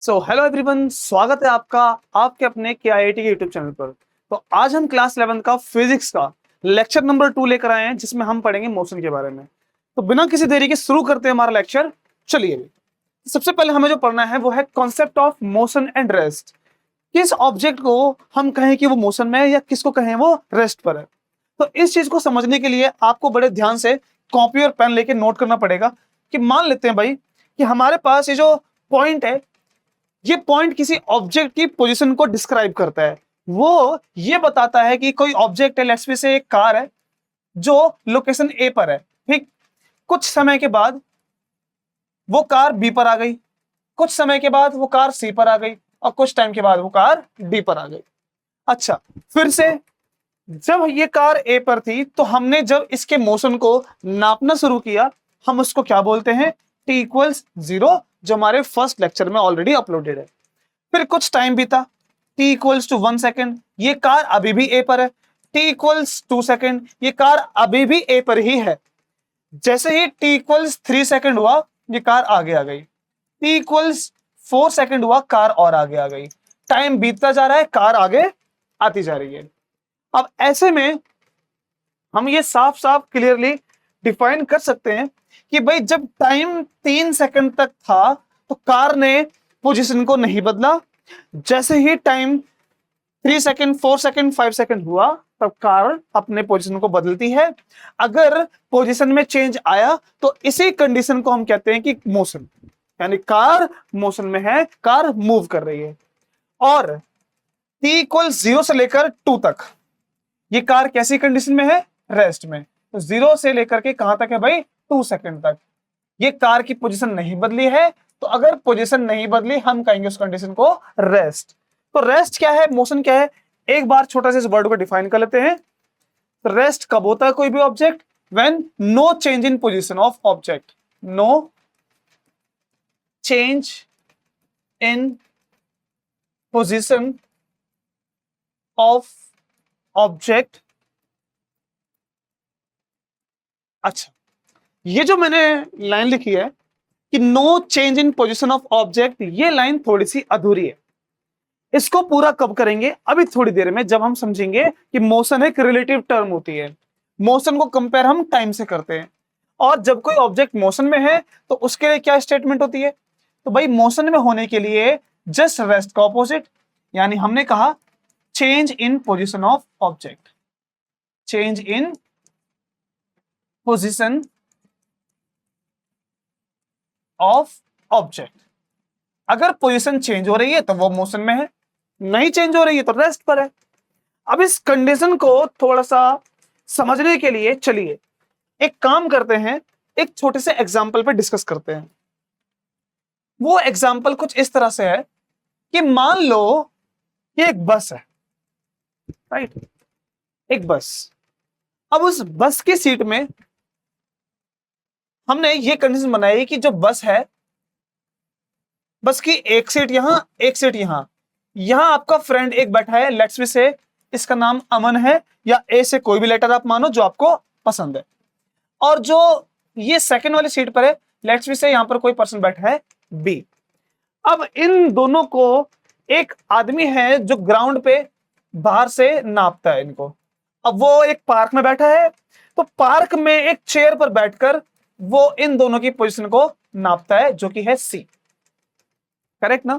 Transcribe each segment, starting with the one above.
So hello everyone, स्वागत है आपका आपके अपने KIIT के यूट्यूब चैनल पर। तो आज हम क्लास 11 का फिजिक्स का लेक्चर नंबर 2 लेकर आए हैं, जिसमें हम पढ़ेंगे मोशन के बारे में। तो बिना किसी देरी के शुरू करते हैं हमारा लेक्चर। चलिए, सबसे पहले हमें जो पढ़ना है वो है concept of motion and rest. किस ऑब्जेक्ट को हम कहें कि वो मोशन में है या किसको कहें वो रेस्ट पर है। तो इस चीज को समझने के लिए आपको बड़े ध्यान से कॉपी और पेन लेके नोट करना पड़ेगा कि मान लेते हैं भाई कि हमारे पास ये जो पॉइंट है, ये पॉइंट किसी ऑब्जेक्ट की पोजीशन को डिस्क्राइब करता है। वो ये बताता है कि कोई ऑब्जेक्ट है, लेट्स से एक कार है जो लोकेशन ए पर है। ठीक, कुछ समय के बाद वो कार बी पर आ गई, कुछ समय के बाद वो कार सी पर आ गई और कुछ टाइम के बाद वो कार डी पर आ गई। अच्छा, फिर से जब ये कार ए पर थी तो हमने जब इसके मोशन को नापना शुरू किया, हम उसको क्या बोलते हैं? टी इक्वल्स 0, जो हमारे फर्स्ट लेक्चर में ऑलरेडी अपलोडेड है। फिर कुछ टाइम बीता, t इक्वल्स टू 1 सेकेंड, ये कार अभी भी ए पर है। t इक्वल्स 2 सेकेंड, ये कार अभी भी ए पर ही है। जैसे ही t इक्वल्स 3 सेकेंड हुआ, ये कार आगे आ गई। t इक्वल्स 4 सेकेंड हुआ, कार और आगे आ गई। टाइम बीतता जा रहा है, कार आगे आती जा रही है। अब ऐसे में हम ये साफ साफ क्लियरली डिफाइन कर सकते हैं कि भाई जब टाइम 3 सेकंड तक था तो कार ने पोजीशन को नहीं बदला। जैसे ही टाइम 3 सेकंड, 4 सेकंड, 5 सेकंड हुआ, तब कार अपने पोजीशन को बदलती है। अगर पोजीशन में चेंज आया तो इसी कंडीशन को हम कहते हैं कि मोशन, यानी कार मोशन में है, कार मूव कर रही है। और t इक्वल 0 से लेकर 2 तक ये कार कैसी कंडीशन में है? रेस्ट में। तो 0 से लेकर के कहां तक है भाई? 2 सेकंड तक ये कार की पोजीशन नहीं बदली है। तो अगर पोजीशन नहीं बदली, हम कहेंगे उस कंडीशन को रेस्ट। तो रेस्ट क्या है, मोशन क्या है, एक बार छोटा सा इस वर्ड को डिफाइन कर लेते हैं। तो रेस्ट कब होता है कोई भी object? When no change in position of object, no change in position of object. अच्छा, ये जो मैंने लाइन लिखी है कि no change in position of object, ये लाइन थोड़ी सी अधूरी है। इसको पूरा कब करेंगे? अभी थोड़ी देर में, जब हम समझेंगे कि मोशन एक रिलेटिव टर्म होती है। मोशन को कंपेयर हम टाइम से करते हैं, और जब कोई ऑब्जेक्ट मोशन में है तो उसके लिए क्या स्टेटमेंट होती है? तो भाई मोशन में होने के लिए जस्ट रेस्ट का ऑपोजिट, यानी हमने कहा change in position of object, change in position of object. अगर पोजीशन चेंज हो रही है तो वो मोशन में है, नहीं चेंज हो रही है तो रेस्ट पर है। अब इस कंडीशन को थोड़ा सा समझने के लिए चलिए एक काम करते हैं, एक छोटे से एग्जांपल पे डिस्कस करते हैं। वो एग्जांपल कुछ इस तरह से है कि मान लो कि एक बस है, राइट, एक बस। अब उस बस की सीट में हमने ये कंडीशन बनाई कि जो बस है, बस की एक सीट यहां, एक सीट यहां। यहां आपका फ्रेंड एक बैठा है, लेट्स बी से इसका नाम अमन है, या ए से कोई भी लेटर आप मानो जो आपको पसंद है। और जो ये सेकंड वाली सीट पर है, लेट्स बी से यहां पर कोई पर्सन बैठा है बी। अब इन दोनों को एक आदमी है जो ग्राउंड पे बाहर से नापता है इनको। अब वो एक पार्क में बैठा है, तो पार्क में एक चेयर पर बैठकर वो इन दोनों की पोजीशन को नापता है, जो कि है सी। करेक्ट ना?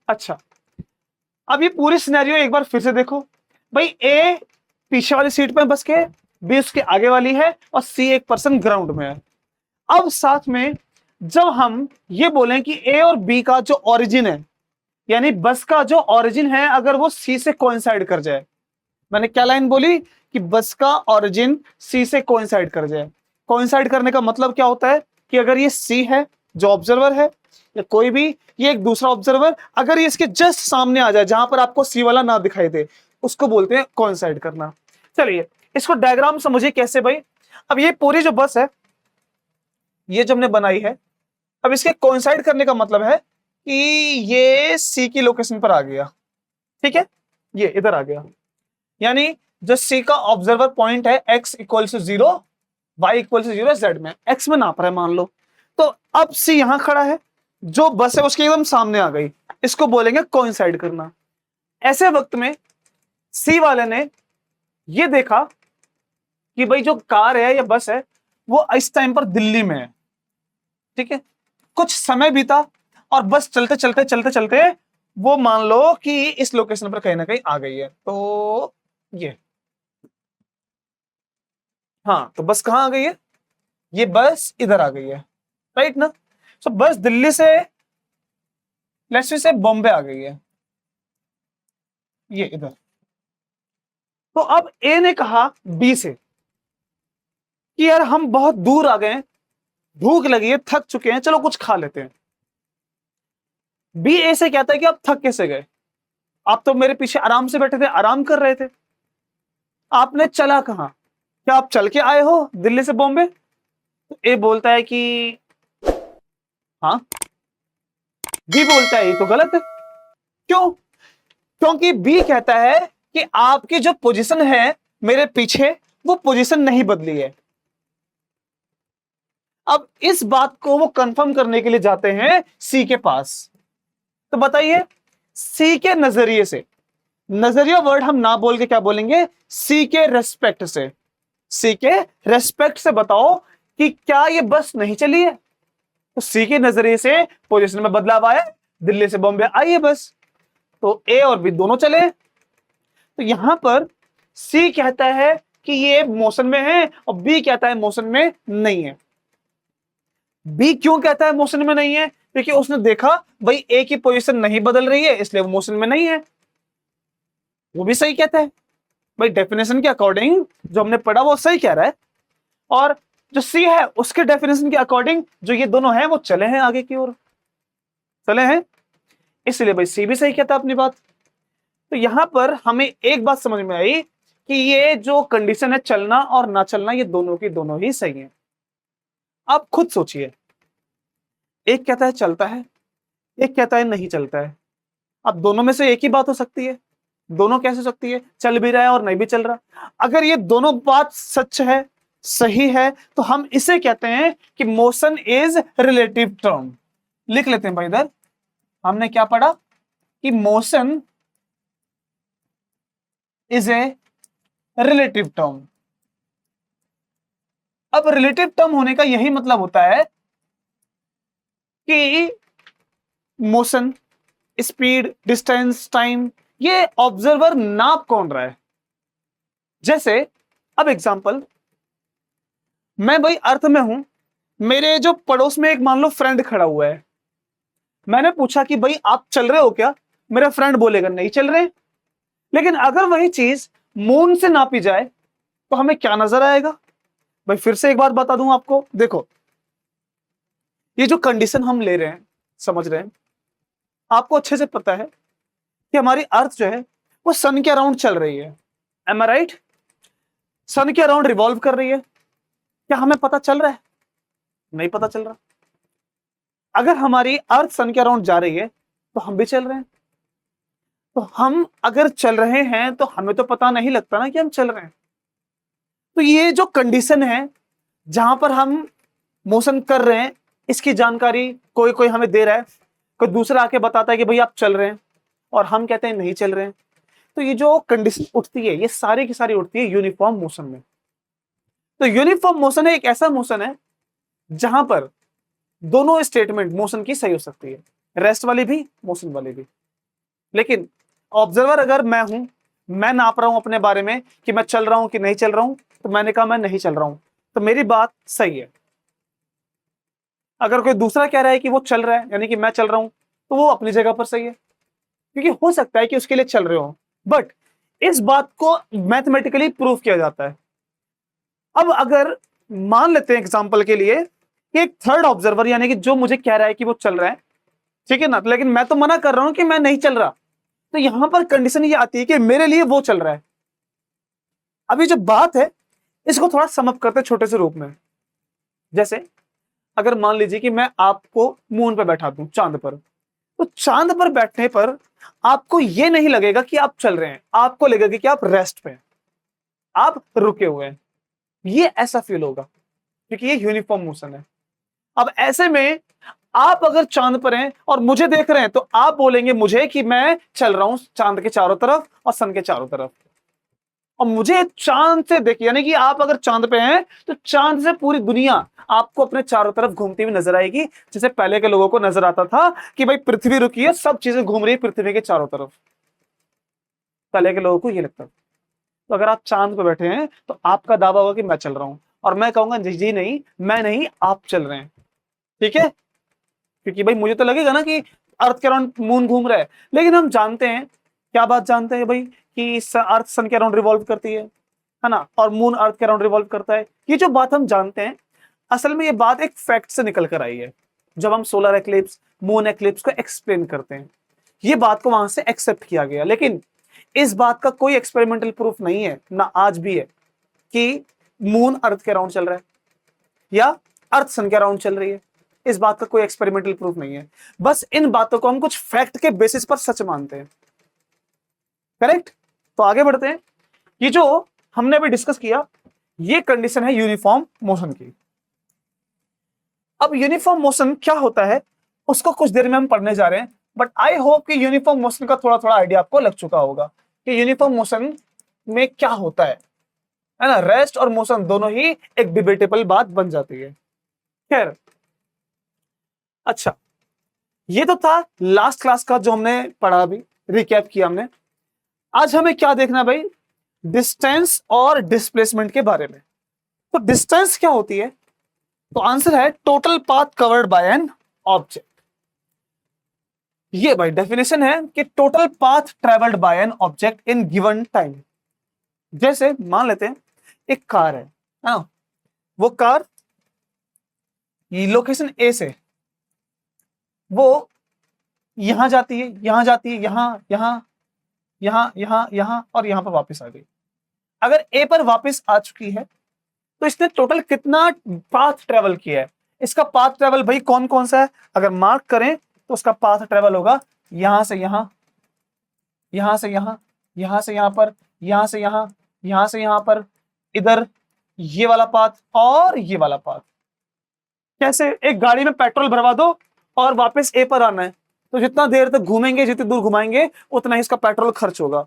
अच्छा, अब ये पूरी सिनेरियो एक बार फिर से देखो। भाई ए पीछे वाली सीट पे बस के, बी उसके आगे वाली है, और सी एक पर्सन ग्राउंड में है। अब साथ में जब हम ये बोलें कि ए और बी का जो ओरिजिन है, यानी बस का जो ओरिजिन है, अगर वो सी से कोइंसाइड कर जाए, मैंने क्या लाइन बोली कि बस का ओरिजिन सी से कोइंसाइड कर जाए। कोइंसाइड करने का मतलब क्या होता है कि अगर ये सी है जो ऑब्जर्वर है, या कोई भी ये एक दूसरा ऑब्जर्वर, अगर ये इसके जस्ट सामने आ जाए जहां पर आपको सी वाला ना दिखाई दे, उसको बोलते हैं कोइंसाइड करना। चलिए इसको डायग्राम समझिए कैसे भाई। अब ये पूरी जो बस है, ये जो हमने बनाई है, अब इसके कोइंसाइड करने का मतलब है कि ये सी की लोकेशन पर आ गया। ठीक है, ये इधर आ गया, यानी जो सी का ऑब्जर्वर पॉइंट है x equal to 0, y equal to 0, z में, x में नाप रहा है मान लो। तो अब सी यहां खड़ा है, जो बस है उसके एकदम सामने आ गई, इसको बोलेंगे कोइंसाइड करना। ऐसे वक्त में सी वाले ने ये देखा कि भाई जो कार है या बस है वो इस टाइम पर दिल्ली में है, ठीक है, कुछ समय बीता और बस चलते चलते चलते चलते वो मान लो कि इस लोकेशन पर कहीं ना कहीं आ गई है। तो ये, हाँ, तो बस कहां आ गई है, ये बस इधर आ गई है, राइट ना। तो बस दिल्ली से लेट्स से बॉम्बे आ गई है, ये इधर। तो अब ए ने कहा बी से कि यार हम बहुत दूर आ गए हैं, भूख लगी है, थक चुके हैं, चलो कुछ खा लेते हैं। बी ए से कहता है कि आप थक कैसे गए, आप तो मेरे पीछे आराम से बैठे थे, आराम कर रहे थे, आपने चला कहां, क्या आप चल के आए हो दिल्ली से बॉम्बे। तो ए बोलता है कि हाँ। बी बोलता है ये तो गलत है। क्यों? क्योंकि बी कहता है कि आपकी जो पोजीशन है मेरे पीछे, वो पोजीशन नहीं बदली है। अब इस बात को वो कंफर्म करने के लिए जाते हैं सी के पास। तो बताइए, सी के नजरिए से, नजरिया वर्ड हम ना बोल के क्या बोलेंगे, सी के रेस्पेक्ट से, सी के रेस्पेक्ट से बताओ कि क्या ये बस नहीं चली है। तो सी के नजरिए से पोजीशन में बदलाव आया, दिल्ली से बॉम्बे आई है बस, तो ए और बी दोनों चले। तो यहां पर सी कहता है कि ये मोशन में है और बी कहता है मोशन में नहीं है। बी क्यों कहता है मोशन में नहीं है, क्योंकि उसने देखा भाई ए की पोजीशन नहीं बदल रही है, इसलिए वो मोशन में नहीं है। वो भी सही कहता है, भाई डेफिनेशन के अकॉर्डिंग जो हमने पढ़ा वो सही कह रहा है, और जो सी है उसके डेफिनेशन के अकॉर्डिंग जो ये दोनों हैं वो चले हैं आगे की ओर, चले हैं, इसलिए भाई सी भी सही कहता है अपनी बात। तो यहां पर हमें एक बात समझ में आई कि ये जो कंडीशन है चलना और ना चलना, ये दोनों की दोनों ही सही है। आप खुद सोचिए, एक कहता है चलता है, एक कहता है नहीं चलता है। अब दोनों में से एक ही बात हो सकती है, दोनों कैसे हो सकती है, चल भी रहा है और नहीं भी चल रहा। अगर ये दोनों बात सच है, सही है, तो हम इसे कहते हैं कि मोशन इज रिलेटिव टर्म। लिख लेते हैं भाई इधर, हमने क्या पढ़ा कि motion is a relative term. अब रिलेटिव टर्म होने का यही मतलब होता है कि मोशन, स्पीड, डिस्टेंस, टाइम, ये ऑब्जर्वर नाप कौन रहा है। जैसे अब एग्जांपल, मैं भाई अर्थ में हूं, मेरे जो पड़ोस में एक मान लो फ्रेंड खड़ा हुआ है, मैंने पूछा कि भाई आप चल रहे हो क्या, मेरा फ्रेंड बोलेगा नहीं चल रहे। लेकिन अगर वही चीज मून से नापी जाए तो हमें क्या नजर आएगा। भाई फिर से एक बात बता दूं आपको, देखो ये जो कंडीशन हम ले रहे हैं, समझ रहे हैं, आपको अच्छे से पता है कि हमारी अर्थ जो है वो सन के अराउंड चल रही है, एम आई राइट, सन के अराउंड रिवॉल्व कर रही है। क्या हमें पता चल रहा है? नहीं पता चल रहा। अगर हमारी अर्थ सन के अराउंड जा रही है तो हम भी चल रहे हैं, तो हम अगर चल रहे हैं तो हमें तो पता नहीं लगता ना कि हम चल रहे हैं। तो ये जो कंडीशन है जहां पर हम मोशन कर रहे हैं, इसकी जानकारी कोई कोई हमें दे रहा है, कोई दूसरा आके बताता है कि भाई आप चल रहे हैं, और हम कहते हैं नहीं चल रहे हैं। तो ये जो कंडीशन उठती है, ये सारी की सारी उठती है यूनिफॉर्म मोशन में। तो यूनिफॉर्म मोशन है एक ऐसा मोशन है जहां पर दोनों स्टेटमेंट मोशन की सही हो सकती है, रेस्ट वाली भी, मोशन वाली भी। लेकिन ऑब्जर्वर अगर मैं हूं, मैं नाप रहा हूं अपने बारे में कि मैं चल रहा हूं कि नहीं चल रहा हूं, तो मैंने कहा मैं नहीं चल रहा हूं, तो मेरी बात सही है। अगर कोई दूसरा कह रहा है कि वो चल रहा है, यानी कि मैं चल रहा हूं, तो वो अपनी जगह पर सही है, क्योंकि हो सकता है कि उसके लिए चल रहे हो, बट इस बात को मैथमेटिकली प्रूव किया जाता है। अब अगर मान लेते हैं एग्जांपल के लिए कि एक थर्ड ऑब्जर्वर, यानी कि जो मुझे कह रहा है कि वो चल रहा है, ठीक है ना, लेकिन मैं तो मना कर रहा हूं कि मैं नहीं चल रहा, तो यहां पर कंडीशन ये आती है कि मेरे लिए वो चल रहा है। अभी जो बात है इसको थोड़ा समअप करते हैं छोटे से रूप में। जैसे अगर मान लीजिए कि मैं आपको मून पर बैठा दूं, चांद पर, तो चांद पर बैठने पर आपको यह नहीं लगेगा कि आप चल रहे हैं, आपको लगेगा कि आप रेस्ट पे हैं, आप रुके हुए हैं, ये ऐसा फील होगा, क्योंकि ये यूनिफॉर्म मोशन है। अब ऐसे में आप अगर चांद पर हैं और मुझे देख रहे हैं तो आप बोलेंगे मुझे कि मैं चल रहा हूं चांद के चारों तरफ और सन के चारों तरफ, और मुझे चांद से देखिए, यानी कि आप अगर चांद पे हैं तो चांद से पूरी दुनिया आपको अपने चारों तरफ घूमती हुई नजर आएगी, जैसे पहले के लोगों को नजर आता था कि भाई पृथ्वी रुकी है, सब चीजें घूम रही है पृथ्वी के चारों तरफ। पहले के लोगों को ये लगता था। तो अगर आप चांद पे बैठे हैं तो आपका दावा होगा कि मैं चल रहा हूं, और मैं कहूंगा जी जी नहीं, मैं नहीं, आप चल रहे हैं। ठीक है, क्योंकि भाई मुझे तो लगेगा ना कि अर्थ के अराउंड मून घूम रहा है, लेकिन हम जानते हैं, क्या बात जानते हैं भाई, कि अर्थ सन के अराउंड रिवॉल्व करती है ना, और मून अर्थ के अराउंड रिवॉल्व करता है। ये जो बात हम जानते हैं, असल में ये बात एक फैक्ट से निकल कर आई है। जब हम सोलर एक्लिप्स, मून एक्लिप्स को एक्सप्लेन करते हैं, ये बात को वहां से एक्सेप्ट किया गया, लेकिन इस बात का कोई एक्सपेरिमेंटल प्रूफ नहीं है, ना आज भी है, कि मून अर्थ के अराउंड चल रहा है या अर्थ सन के अराउंड चल रही है। इस बात का कोई एक्सपेरिमेंटल प्रूफ नहीं है, बस इन बातों को हम कुछ फैक्ट के बेसिस पर सच मानते हैं। करेक्ट। तो आगे बढ़ते हैं। ये जो हमने अभी डिस्कस किया, ये कंडीशन है यूनिफॉर्म मोशन की। अब यूनिफॉर्म मोशन क्या होता है उसको कुछ देर में हम पढ़ने जा रहे हैं, बट आई होप कि यूनिफॉर्म मोशन का थोड़ा थोड़ा आइडिया आपको लग चुका होगा कि यूनिफॉर्म मोशन में क्या होता है ना। रेस्ट और मोशन दोनों ही एक डिबेटेबल बात बन जाती है। खैर, अच्छा, ये तो था लास्ट क्लास का जो हमने पढ़ा, अभी रिकैप किया हमने। आज हमें क्या देखना है भाई, डिस्टेंस और डिस्प्लेसमेंट के बारे में। तो डिस्टेंस क्या होती है, तो आंसर है total path covered by an object. ये भाई डेफिनेशन है कि total path travelled by an object in given time. जैसे मान लेते हैं एक कार है ना, वो कार लोकेशन ए से वो यहां जाती है, यहां जाती है, यहां यहां यहां यहां यहां और यहां पर वापस आ गई। अगर ए पर वापस आ चुकी है तो इसने टोटल कितना पाथ ट्रेवल किया है। इसका पाथ ट्रेवल भाई कौन कौन सा है, अगर मार्क करें तो उसका पाथ ट्रेवल होगा यहां से यहां, यहां से यहां, यहां से यहां पर, यहां से यहां, यहां से यहां पर, इधर ये वाला पाथ और ये वाला पाथ। कैसे, एक गाड़ी में पेट्रोल भरवा दो और वापस ए पर आना है, तो जितना देर तक घूमेंगे, जितनी दूर घुमाएंगे, उतना ही इसका पेट्रोल खर्च होगा।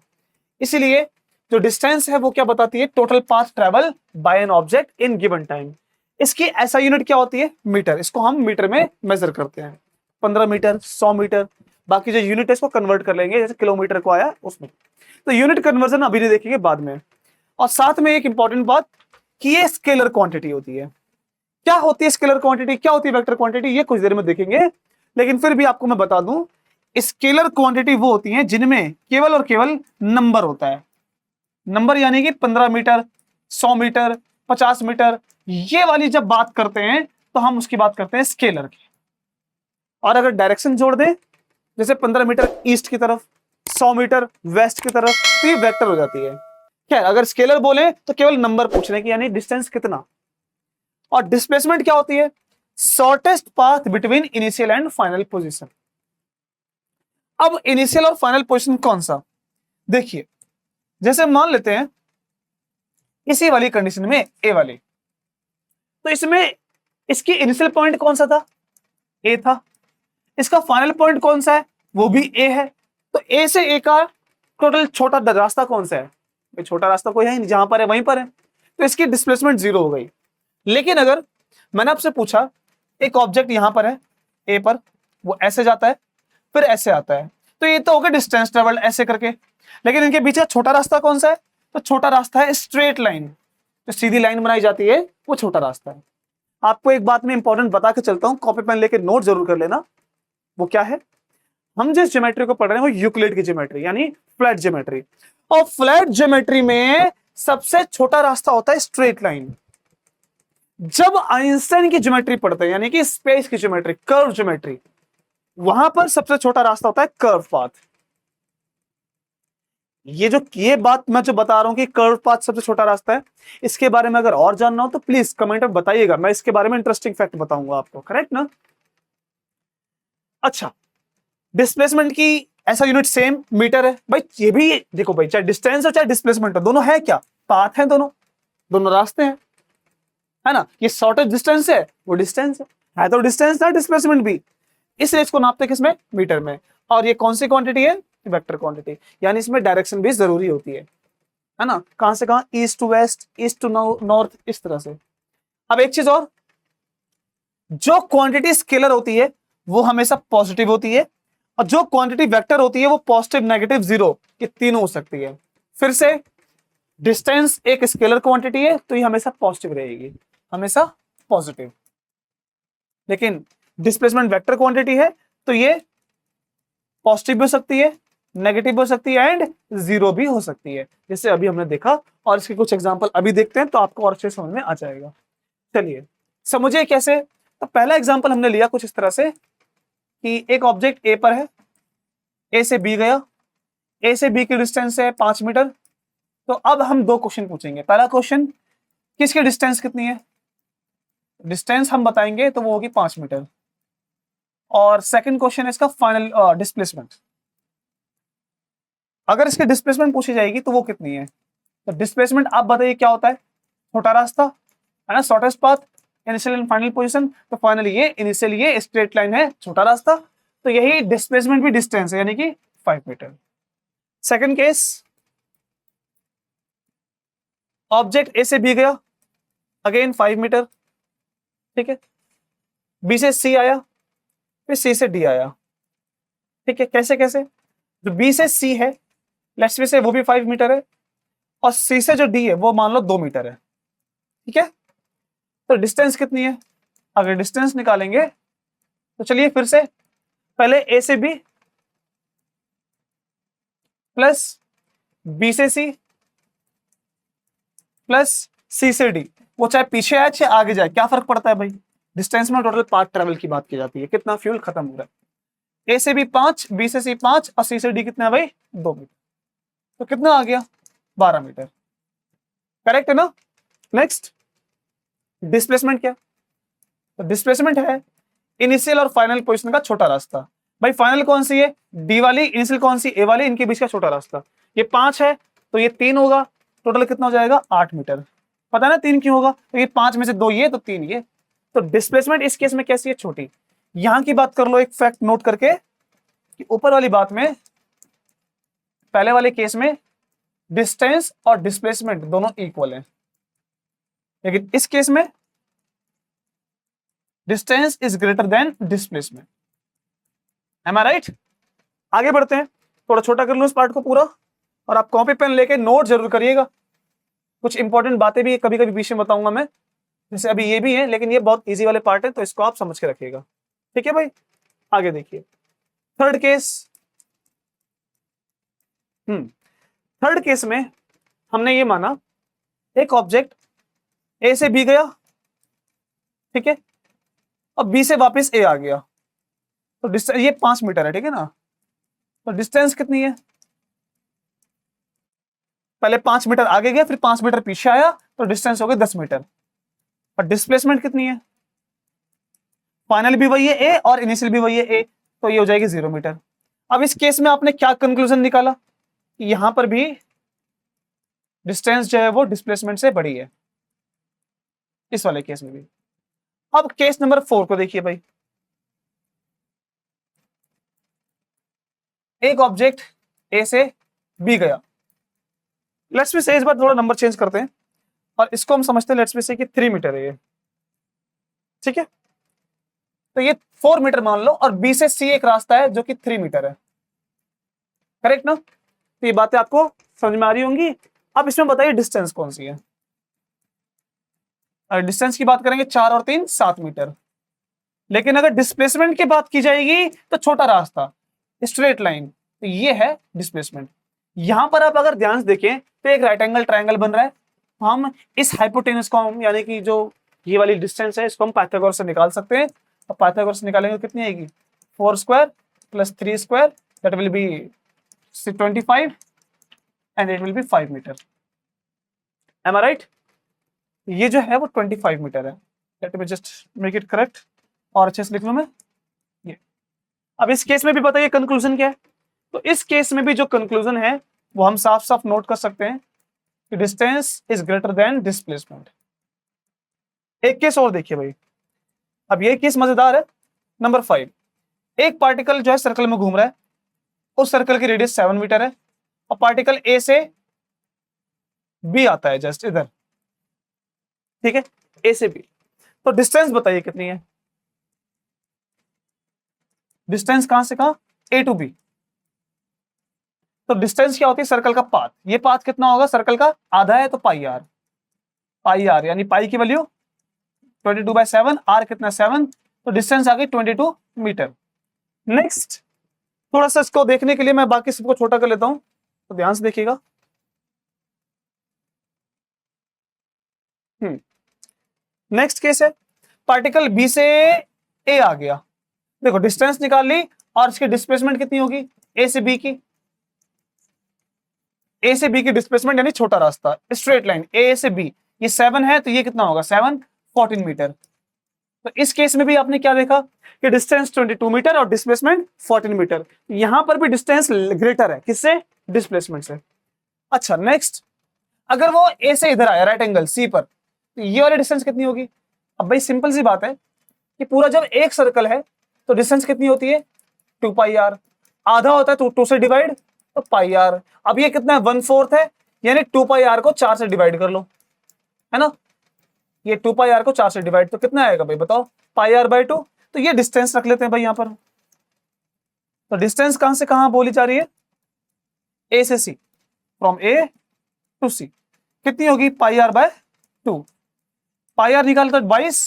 इसीलिए जो डिस्टेंस है वो क्या बताती है, total path travel by an object in given time. इसकी ऐसा यूनिट क्या होती है, मीटर। इसको हम मीटर में मेजर करते हैं, 15 मीटर, 100 मीटर, बाकी जो यूनिट है इसको कन्वर्ट कर लेंगे, जैसे किलोमीटर को आया उसमें। तो यूनिट कन्वर्जन अभी नहीं देखेंगे, बाद में। और साथ में एक इंपॉर्टेंट बात कि ये स्केलर क्वांटिटी होती है। क्या होती है स्केलर क्वांटिटी, क्या होती है वेक्टर क्वांटिटी, ये कुछ देर में देखेंगे, लेकिन फिर भी आपको मैं बता दूं, स्केलर क्वांटिटी वो होती है जिनमें केवल और केवल नंबर होता है। नंबर यानी कि 15 मीटर, 100 मीटर, 50 मीटर, ये वाली जब बात करते हैं तो हम उसकी बात करते हैं स्केलर की। और अगर डायरेक्शन जोड़ दें, जैसे 15 मीटर ईस्ट की तरफ, 100 मीटर वेस्ट की तरफ, तो ये वेक्टर हो जाती है। क्या, अगर स्केलर बोले तो केवल नंबर पूछने की, यानी डिस्टेंस कितना। और डिस्प्लेसमेंट क्या होती है, shortest path between initial and final position. अब इनिशियल और फाइनल पोजीशन कौन सा, देखिए, जैसे मान लेते हैं इसी वाली कंडीशन में ए वाली, तो इसमें इसकी इनिशियल पॉइंट कौन सा था, ए था। इसका फाइनल पॉइंट कौन सा है, वो भी ए है। तो ए से ए का टोटल छोटा रास्ता कौन सा है, छोटा रास्ता कोई है नहीं, जहां पर है वहीं पर है, तो इसकी डिस्प्लेसमेंट 0 हो गई। लेकिन अगर मैंने आपसे पूछा एक ऑब्जेक्ट यहां पर है ए पर, वो ऐसे जाता है फिर ऐसे आता है, तो ये तो हो गया डिस्टेंस ट्रेवल्ड ऐसे करके। लेकिन इनके बीच का छोटा रास्ता कौन सा है, तो छोटा रास्ता है स्ट्रेट लाइन, जो सीधी लाइन बनाई जाती है वो छोटा रास्ता है। आपको एक बात में इंपॉर्टेंट बता के चलता हूं, कॉपी पेन लेके नोट जरूर कर लेना। वो क्या है, हम जिस ज्योमेट्री को पढ़ रहे हैं वो यूक्लिड की ज्योमेट्री, यानी फ्लैट ज्योमेट्री। और फ्लैट ज्योमेट्री में सबसे छोटा रास्ता होता है स्ट्रेट लाइन। जब आइंस्टाइन की ज्योमेट्री पढ़ते हैं, यानी कि स्पेस की ज्योमेट्री, कर्व ज्योमेट्री, वहां पर सबसे छोटा रास्ता होता है कर्व पाथ। ये बात मैं जो बता रहा हूं कि कर्व पाथ सबसे छोटा रास्ता है, इसके बारे में अगर और जानना हो तो प्लीज कमेंट में बताइएगा, मैं इसके बारे में इंटरेस्टिंग फैक्ट बताऊंगा आपको। करेक्ट ना। अच्छा, डिस्प्लेसमेंट की ऐसा यूनिट सेम मीटर है भाई। ये भी देखो भाई, चाहे डिस्टेंस हो चाहे डिस्प्लेसमेंट हो, दोनों है क्या, पाथ है, दोनों रास्ते हैं, है ना। ये शॉर्टेस्ट डिस्टेंस है, वो डिस्टेंस है तो डिस्टेंस था, डिस्प्लेसमेंट भी। इस रेंज को नापते किसमें, मीटर में। और ये कौन सी क्वांटिटी है, वेक्टर क्वांटिटी, यानी इसमें डायरेक्शन भी जरूरी होती है ना, कहां से कहां, east to west, east to north, इस तरह से। अब एक चीज और, जो क्वांटिटी स्केलर होती है वो हमेशा पॉजिटिव होती है, और जो क्वांटिटी वेक्टर होती है वो पॉजिटिव, नेगेटिव, जीरो, ये तीनों हो सकती है। फिर से, डिस्टेंस एक स्केलर क्वांटिटी है तो ये हमेशा पॉजिटिव रहेगी, हमेशा पॉजिटिव। लेकिन डिस्प्लेसमेंट वेक्टर क्वांटिटी है तो ये पॉजिटिव भी हो सकती है, नेगेटिव हो सकती है, एंड जीरो भी हो सकती है, जैसे अभी हमने देखा। और इसके कुछ एग्जांपल अभी देखते हैं तो आपको और अच्छे समझ में आ जाएगा। चलिए समझिए कैसे। तो पहला एग्जांपल हमने लिया कुछ इस तरह से कि एक ऑब्जेक्ट ए पर है, ए से बी गया, ए से बी की डिस्टेंस है 5 मीटर। तो अब हम दो क्वेश्चन पूछेंगे। पहला क्वेश्चन, किसकी डिस्टेंस कितनी है, डिस्टेंस हम बताएंगे तो वो होगी 5 मीटर। और सेकंड क्वेश्चन है इसका फाइनल डिस्प्लेसमेंट। अगर इसकी डिस्प्लेसमेंट पूछी जाएगी तो वो कितनी है। तो डिस्प्लेसमेंट आप बताइए क्या होता है, छोटा रास्ता है ना, shortest path, initial and final position. तो फाइनल ये, इनिशियल ये स्ट्रेट लाइन है, छोटा रास्ता, तो यही डिस्प्लेसमेंट भी डिस्टेंस है, यानी कि 5 metre. Second case, object A से बी गया, अगेन 5 मीटर, ठीक है, बी से सी आया, फिर सी से डी आया, ठीक है। कैसे कैसे, जो बी से सी है, लेट्स से वो भी 5 मीटर है, और सी से जो डी है वो मान लो 2 मीटर है, ठीक है। तो डिस्टेंस कितनी है, अगर डिस्टेंस निकालेंगे तो चलिए फिर से, पहले ए से बी प्लस बी से सी प्लस सी से डी, वो चाहे पीछे आए चाहे आगे जाए, क्या फर्क पड़ता है भाई, डिस्टेंस में टोटल पाथ ट्रेवल की बात की जाती है, कितना फ्यूल खत्म हो रहा है। ए से बी 5, बी से सी 5, और सी से डी कितना है भाई, 2 मीटर। तो कितना आ गया, 12 मीटर, करेक्ट है ना। नेक्स्ट, डिस्प्लेसमेंट क्या, तो डिस्प्लेसमेंट है इनिशियल और फाइनल पोजीशन का छोटा रास्ता। भाई फाइनल कौन सी है, डी वाली, इनिशियल कौन सी, ए वाली, इनके बीच का छोटा रास्ता। ये 5 है तो ये 3 होगा, टोटल कितना हो जाएगा, 8 मीटर। पता है ना 3 क्यों होगा, तो ये 5 में से 2 ये, तो 3 ये। तो डिस्प्लेसमेंट इस केस में कैसी है, छोटी। यहां की बात कर लो, एक फैक्ट नोट करके, कि ऊपर वाली बात में, पहले वाले केस में डिस्टेंस और डिस्प्लेसमेंट दोनों इक्वल है, लेकिन इस केस में distance is greater than displacement. Am I right. आगे बढ़ते हैं, थोड़ा छोटा कर लो इस पार्ट को पूरा, और आप कॉपी पेन लेके नोट जरूर करिएगा। कुछ इंपॉर्टेंट बातें भी कभी कभी बीच में बताऊंगा मैं, जैसे अभी ये भी है, लेकिन ये बहुत इजी वाले पार्ट है, तो इसको आप समझ के रखिएगा, ठीक है भाई। आगे देखिए, थर्ड केस। थर्ड केस में हमने ये माना, एक ऑब्जेक्ट ए से बी गया, ठीक है, और बी से वापस ए आ गया, तो डिस्टेंस ये 5 मीटर है, ठीक है ना। तो डिस्टेंस कितनी है, पहले 5 मीटर आगे गया, फिर 5 मीटर पीछे आया, तो डिस्टेंस हो गई 10 मीटर। और डिस्प्लेसमेंट कितनी है, फाइनल भी वही है ए, और इनिशियल भी वही है ए, तो ये हो जाएगी 0 मीटर। अब इस केस में आपने क्या कंक्लूजन निकाला, यहां पर भी डिस्टेंस जो है वो डिस्प्लेसमेंट से बड़ी है, इस वाले केस में भी। अब केस नंबर 4 को देखिए भाई, एक ऑब्जेक्ट ए से बी गया, लेट्स बी से, इस बार थोड़ा नंबर चेंज करते हैं, और इसको हम समझते हैं लेट्स बी से कि 3 मीटर है ये, ठीक है। तो ये 4 मीटर मान लो, और बी से सी एक रास्ता है जो कि 3 मीटर है, करेक्ट ना। तो ये बातें आपको समझ में आ रही होंगी। अब इसमें बताइए डिस्टेंस कौन सी है, अगर डिस्टेंस की बात करेंगे 4 और 3 7 मीटर, लेकिन अगर डिस्प्लेसमेंट की बात की जाएगी तो छोटा रास्ता, स्ट्रेट लाइन, तो ये है डिस्प्लेसमेंट। यहां पर आप अगर ध्यान से देखें तो एक राइट एंगल ट्रायंगल बन रहा है, हम इस हाइपोटेनस को, हम यानी कि जो ये वाली डिस्टेंस है, इसको हम पाइथागोरस से निकाल सकते हैं। और पाइथागोरस निकालेंगे तो कितनी आएगी, 4 square plus 3 square, that will be 25, and it will be 5 meter. Am I right. ये जो है वो 25 मीटर है, let me just make it correct, और अच्छे से लिख लूं मैं ये। अब इस केस में भी बताइए कंक्लूजन क्या है, तो इस केस में भी जो कंक्लूजन है वो हम साफ साफ नोट कर सकते हैं कि distance is greater than displacement. एक केस और देखिए भाई, अब ये केस मजेदार है, नंबर 5। एक पार्टिकल जो है सर्कल में घूम रहा है, उस सर्कल की रेडियस 7 मीटर है, और पार्टिकल ए से बी आता है जस्ट इधर, ठीक है, ए से बी। तो डिस्टेंस बताइए कितनी है, डिस्टेंस कहां से कहां, ए टू बी। तो डिस्टेंस क्या होती है, सर्कल का पाथ। ये पाथ कितना होगा, सर्कल का आधा है तो पाई आर, पाई आर यानी पाई की वैल्यू 22/7, आर कितना 7, तो डिस्टेंस आ गई 22 मीटर। नेक्स्ट थोड़ा सा इसको देखने के लिए मैं बाकी सबको छोटा कर लेता हूं, तो ध्यान से देखिएगा। नेक्स्ट केस है, पार्टिकल बी से ए आ गया, देखो डिस्टेंस निकाल ली, और इसकी डिस्प्लेसमेंट कितनी होगी, ए से बी की, ए से बी की डिस्प्लेसमेंट यानी छोटा रास्ता, स्ट्रेट लाइन ए से बी, ये 7 है तो ये कितना होगा 7, 14 मीटर। तो इस केस में भी आपने क्या देखा कि डिस्टेंस 22 मीटर और डिस्प्लेसमेंट 14 मीटर, यहां पर भी डिस्टेंस ग्रेटर है किससे, डिस्प्लेसमेंट से। अच्छा नेक्स्ट, अगर वो ए से इधर आया राइट एंगल सी पर, तो ये वाली डिस्टेंस कितनी होगी। अब भाई सिंपल सी बात है कि पूरा जब एक सर्कल है तो डिस्टेंस कितनी होती है 2 पाई आर, आधा होता है तो 2 से डिवाइड तो पाई आर। अब ये कितना है 1/4 है, यानी 2 पाई आर को 4 से डिवाइड कर लो, है ना, ये 2 पाई आर को 4 से डिवाइड तो कितना आएगा भाई बताओ, पाई आर बाई 2। तो ये डिस्टेंस रख लेते हैं भाई यहां पर। तो डिस्टेंस कहां से कहां बोली जा रही है, ए से सी, फ्रॉम ए टू सी, कितनी होगी पाई आर बाय 2। पाई आर निकाल कर 22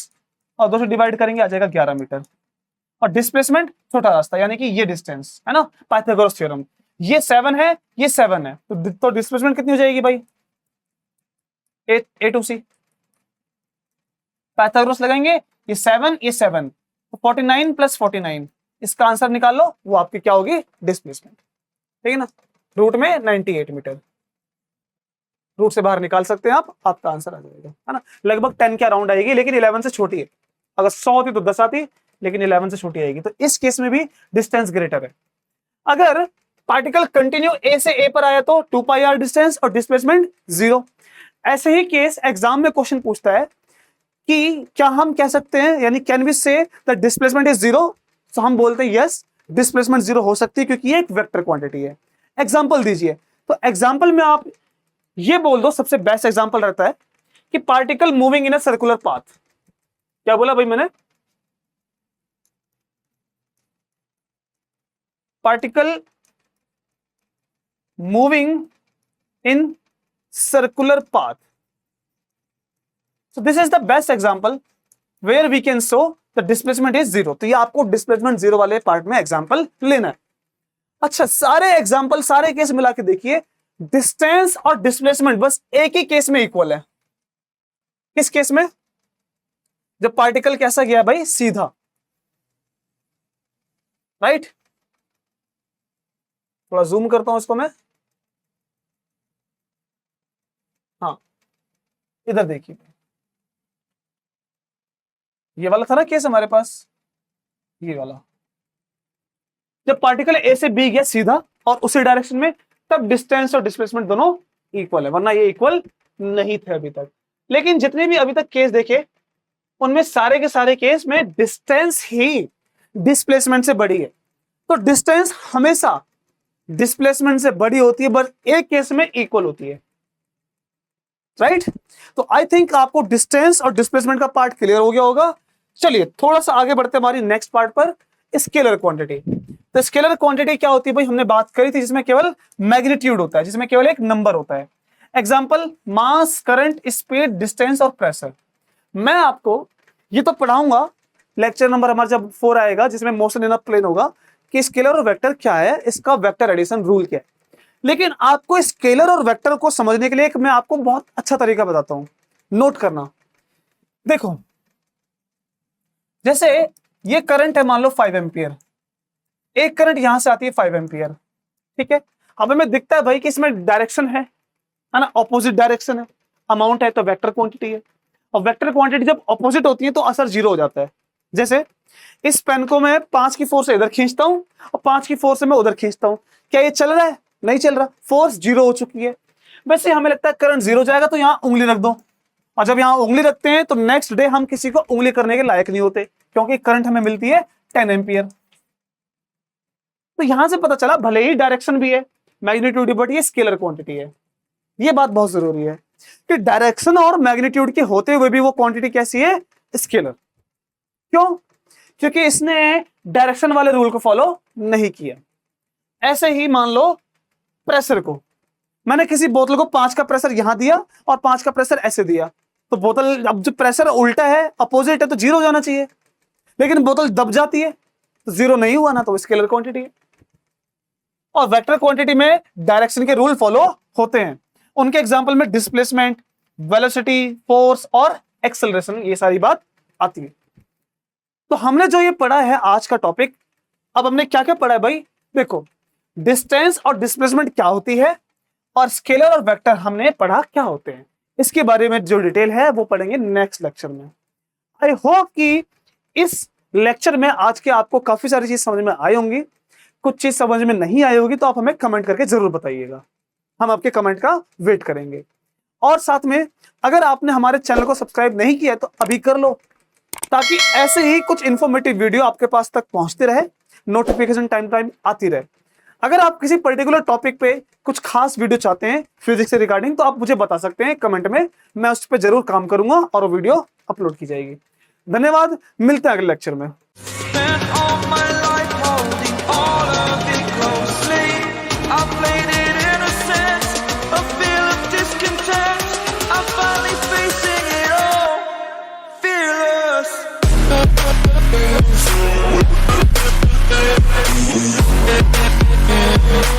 और 2 से डिवाइड करेंगे आ जाएगा 11 मीटर। और डिस्प्लेसमेंट छोटा रास्ता यानी कि ये डिस्टेंस है ना, पाइथागोरस थ्योरम, ये 7 है ये 7 है, तो डिस्प्लेसमेंट कितनी हो जाएगी भाई, ए टू सी, पाइथागोरस लगाएंगे, ये 7 ये 7, तो 49 प्लस 49, इसका आंसर निकाल लो, वो आपकी क्या होगी डिस्प्लेसमेंट, ठीक है ना, रूट में 98 मीटर, रूट से बाहर निकाल सकते हैं आप, आपका आंसर आ जाएगा, है ना, लगभग 10 के अराउंड आएगी, लेकिन 11 से छोटी है, अगर 100 होती तो 10 आती, लेकिन 11 से छोटी आएगी। तो इस केस में भी डिस्टेंस ग्रेटर है। अगर पार्टिकल कंटिन्यू ए से ए पर आया तो 2 पाई आर डिस्टेंस और डिस्प्लेसमेंट 0। ऐसे ही केस एग्जाम में क्वेश्चन पूछता है कि क्या हम कह सकते हैं, यानी can we say that displacement is 0, तो हम बोलते हैं यस डिस्प्लेसमेंट 0 हो सकती है क्योंकि ये एक वेक्टर क्वांटिटी है। एग्जांपल दीजिए, तो एग्जांपल में आप ये बोल दो, सबसे बेस्ट एग्जांपल रहता है कि particle moving in a circular path. क्या बोला भाई मैंने, particle moving in circular path, so this is the best example where we can show the displacement is 0। तो ये आपको डिस्प्लेसमेंट 0 वाले पार्ट में एग्जांपल लेना है। अच्छा सारे एग्जांपल सारे केस मिला के देखिए, डिस्टेंस और डिस्प्लेसमेंट बस एक ही केस में इक्वल है। किस केस में, जब पार्टिकल कैसा गया भाई सीधा, राइट, थोड़ा जूम करता हूं इसको मैं, हाँ इधर देखिए, ये वाला था ना केस हमारे पास, ये वाला, जब पार्टिकल ए से बी गया सीधा और उसी डायरेक्शन में, तब डिस्टेंस और डिस्प्लेसमेंट दोनों इक्वल है, वरना ये इक्वल नहीं थे अभी तक। लेकिन जितने भी अभी तक केस देखे उनमें सारे के सारे केस में डिस्टेंस ही डिस्प्लेसमेंट से बड़ी है। तो डिस्टेंस हमेशा डिस्प्लेसमेंट से बड़ी होती है, बस एक केस में इक्वल होती है, राइट। तो आई थिंक आपको डिस्टेंस और डिस्प्लेसमेंट का पार्ट क्लियर हो गया होगा। चलिए थोड़ा सा आगे बढ़ते हमारी नेक्स्ट पार्ट पर, स्केलर क्वांटिटी। तो स्केलर क्वांटिटी क्या होती है भाई, हमने बात करी थी जिसमें केवल मैग्नीट्यूड होता है, जिसमें केवल एक नंबर होता है। एग्जांपल मास, करंट, स्पीड, डिस्टेंस और प्रेशर। मैं आपको ये तो पढ़ाऊंगा लेक्चर नंबर हमारा जब 4 आएगा, जिसमें मोशन इन अ प्लेन होगा कि स्केलर और वेक्टर क्या है, इसका वेक्टर एडिशन रूल क्या है। लेकिन आपको स्केलर और वेक्टर को समझने के लिए एक मैं आपको बहुत अच्छा तरीका बताता हूं, नोट करना। देखो जैसे ये करंट है मान लो 5 एम्पियर, एक करंट यहां से आती है 5 एम्पियर, ठीक है। अब हमें दिखता है भाई कि इसमें डायरेक्शन है ना, ऑपोजिट डायरेक्शन है, अमाउंट है तो वेक्टर क्वांटिटी है, और वेक्टर क्वांटिटी जब ऑपोजिट होती है तो असर 0 हो जाता है। जैसे इस पेन को मैं 5 की फोर्स से इधर खींचता हूं और 5 की फोर्स से मैं उधर खींचता हूं, क्या ये चल रहा है, नहीं चल रहा, फोर्स 0 हो चुकी है। वैसे हमें लगता है करंट 0 जाएगा तो यहां उंगली रख दो, और जब यहां उंगली रखते हैं तो नेक्स्ट डे हम किसी को उंगली करने के लायक नहीं होते, क्योंकि करंट हमें मिलती है 10 एम्पियर। तो यहां से पता चला भले ही डायरेक्शन भी है मैग्नीट्यूड, बट ये स्केलर क्वांटिटी है। ये बात बहुत जरूरी है कि डायरेक्शन और मैग्नीट्यूड के होते हुए भी वो क्वांटिटी कैसी है, स्केलर। क्यों? क्योंकि इसने डायरेक्शन वाले रूल को फॉलो नहीं किया। ऐसे ही मान लो प्रेशर को, मैंने किसी बोतल को 5 का प्रेशर यहां दिया और 5 का प्रेशर ऐसे दिया, तो बोतल, अब जो प्रेशर उल्टा है, अपोजिट है, तो 0 जाना चाहिए, लेकिन बोतल दब जाती है तो 0 नहीं हुआ ना, तो स्केलर क्वांटिटी है। और वेक्टर क्वांटिटी में डायरेक्शन के रूल फॉलो होते हैं। उनके एग्जांपल में डिस्प्लेसमेंट, वेलोसिटी, फोर्स और एक्सेलरेशन, ये सारी बात आती है। तो हमने जो ये पढ़ा है आज का टॉपिक, अब हमने क्या क्या पढ़ा है भाई? देखो, डिस्टेंस और डिस्प्लेसमेंट क्या होती है, और स्केलर और वेक्टर हमने पढ़ा क्या होते हैं। इसके बारे में जो डिटेल है वो पढ़ेंगे नेक्स्ट लेक्चर में। आई होप कि इस लेक्चर में आज के आपको काफी सारी चीज समझ में आई होंगी। कुछ चीज समझ में नहीं आई होगी तो आप हमें कमेंट करके जरूर बताइएगा, हम आपके कमेंट का वेट करेंगे। और साथ में अगर आपने हमारे चैनल को सब्सक्राइब नहीं किया तो अभी कर लो, ताकि ऐसे ही कुछ इंफॉर्मेटिव वीडियो आपके पास तक पहुंचते रहे, नोटिफिकेशन टाइम आती रहे। अगर आप किसी पर्टिकुलर टॉपिक पे कुछ खास वीडियो चाहते हैं फिजिक्स से रिगार्डिंग, तो आप मुझे बता सकते हैं कमेंट में, मैं उस पर जरूर काम करूंगा और वो वीडियो अपलोड की जाएगी। धन्यवाद, मिलते हैं अगले लेक्चर में।